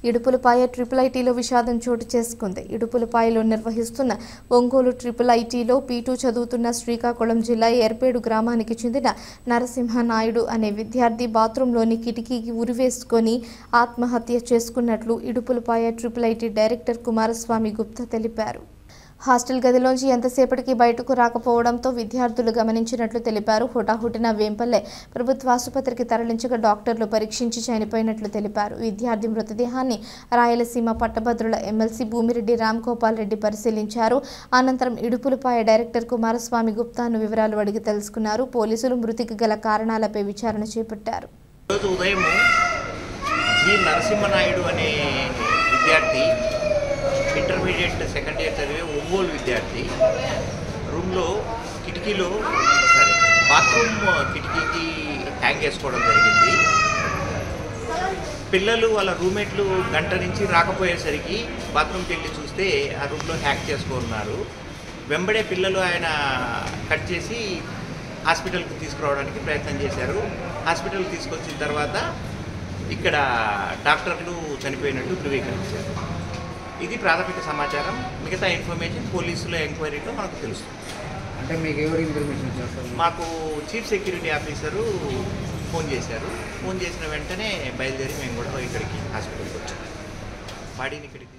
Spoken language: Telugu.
ఇడుపులపాయ ట్రిపుల్ ఐటీలో విషాదం చోటు చేసుకుంది. ఇడుపులపాయలో నిర్వహిస్తున్న ఒంగోలు ట్రిపుల్ ఐటీలో P2 చదువుతున్న శ్రీకాకుళం జిల్లా ఏర్పేడు గ్రామానికి చెందిన నరసింహనాయుడు అనే విద్యార్థి బాత్రూంలోని కిటికీకి ఉరివేసుకొని ఆత్మహత్య చేసుకున్నట్లు Idupulapaya triple IT director Kumaraswamy Gupta తెలిపారు. హాస్టల్ గదిలోంచి ఎంతసేపటికి బయటకు రాకపోవడంతో విద్యార్థులు గమనించినట్లు తెలిపారు. హుటాహుటిన వేంపల్లె ప్రభుత్వ ఆసుపత్రికి తరలించగా డాక్టర్లు పరీక్షించి చనిపోయినట్లు తెలిపారు. విద్యార్థి మృతదేహాన్ని రాయలసీమ పట్టభద్రుల ఎమ్మెల్సీ భూమిరెడ్డి రామ్గోపాల్ రెడ్డి పరిశీలించారు. అనంతరం ఇడుపులపాయ డైరెక్టర్ కుమారస్వామి గుప్తాను వివరాలు అడిగి తెలుసుకున్నారు. పోలీసులు మృతికి గల కారణాలపై విచారణ చేపట్టారు. ఉదయం నరసింహనాయుడు అనే విద్యార్థి ఇంటర్మీడియట్ సెకండ్ ఇయర్ చదివే ఒంగోలు విద్యార్థి రూమ్లో బాత్రూమ్ కిటికీకి హ్యాంగ్ చేసుకోవడం జరిగింది. పిల్లలు వాళ్ళ రూమ్మేట్లు గంట నుంచి రాకపోయేసరికి బాత్రూమ్కి వెళ్ళి చూస్తే ఆ రూమ్లో హ్యాక్ చేసుకున్నారు. వెంబడే పిల్లలు ఆయన కట్ చేసి హాస్పిటల్కి తీసుకురావడానికి ప్రయత్నం చేశారు. హాస్పిటల్కి తీసుకొచ్చిన తర్వాత ఇక్కడ డాక్టర్లు చనిపోయినట్టు ధృవీకరించారు. ఇది ప్రాథమిక సమాచారం. మిగతా ఇన్ఫర్మేషన్ పోలీసుల ఎంక్వైరీలో మనకు తెలుస్తుంది. అంటే మీకు ఎవరు ఇన్ఫర్మేషన్ ఇచ్చారు? మాకు చీఫ్ సెక్యూరిటీ ఆఫీసరు ఫోన్ చేశారు. ఫోన్ చేసిన వెంటనే బయలుదేరి మేము కూడా ఇక్కడికి హాస్పిటల్కి వచ్చాము. బాడీని ఇక్కడికి